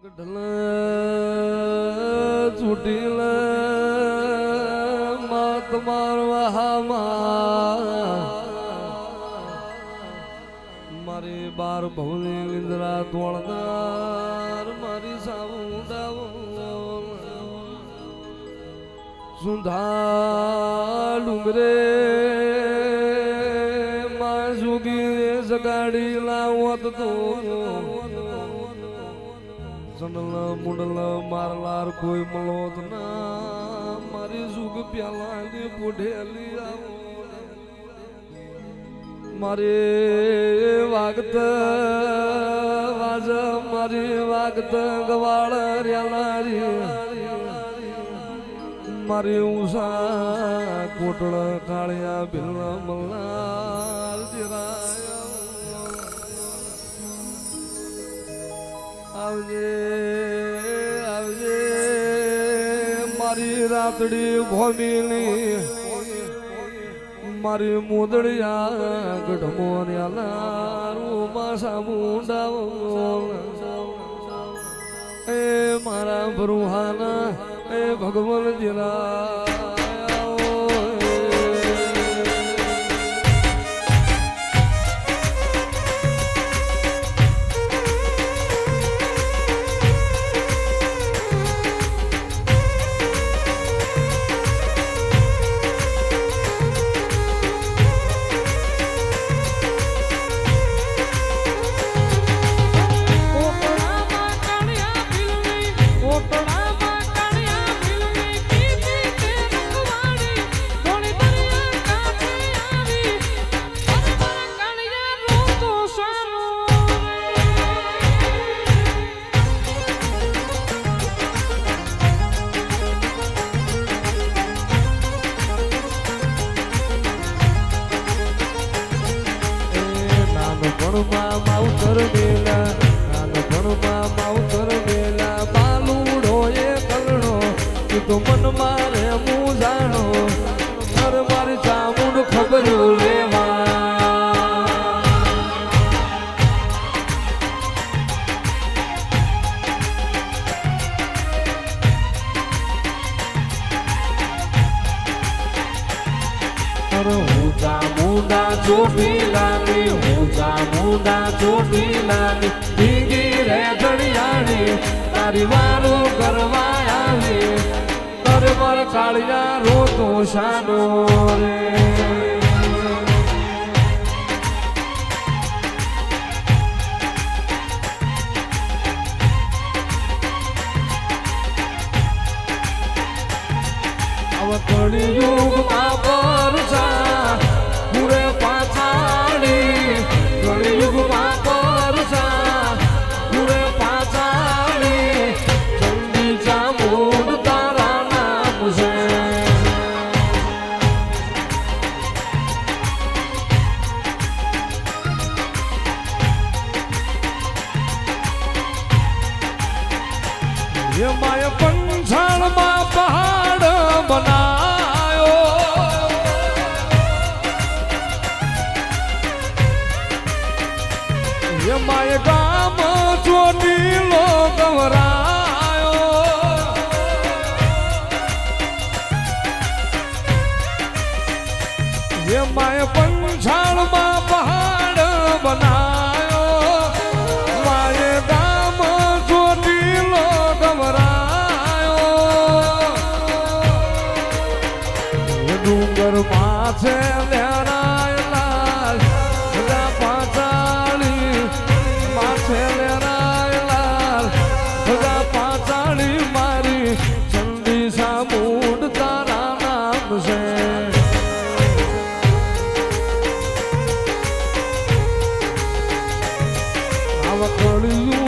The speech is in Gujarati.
ગઢલ ચૂટીલ માત મારવા મારી બાર ભવની નિંદ્રા તોળનાર મારી સામુંડા સુંધા ડુંગરે માં સુગી સગાડી લાવત તો સનલ મુંડલ મારલાર કોઈ મલોત ના મારી સુગ પ્યાલાની પોઢેલી આવો મારે વાગત વાજ મારી વાગત ગવાળ રેલારી મારી ઉષા કોટળ કાળિયા ભીલ મલ્લાર આવજે આવજે મારી રાતડી ભોમીની મારી મોદડિયા ગઢમોર્યા માસા મુંડાવ એ મારા ભરુહાના એ ભગવાન જીરા માવતર મેલા નાનપણમાં માવતર મેલા બાલુડો એ કરણો તું તો મન મારે હું જાણો ઘર મારી ચામુંડ ખબર લેવા હું ચામુંડા ચોટી લાગી મુંડા ચોટી લાગી ભીગી રે ઘડિયાળી તારી વારો કરવા આવી તારે માર કાળિયા રોતો શાનો રે હવે કળિયુગમાં પરસા પૂરે પાછાડી કળિયુગમાં પરસા પૂરે પાછાડી ચંડી ચામુંડ તારા નામ છે એ માય પંચાળમાં પહાડ બનાયો એ માય ગામ ચોટીલો ગવરાયો એ માય પંચાળમાં પહાડ બનાયો માય ગામ ચોટીલો ગવરાયો ડુંગર માથે લેરાયેલા પાચાળી માથે લેરાયેલા ભગા પાચાળી મારી ચંડી સામુંડ તારા નામ છે આવા કળિયું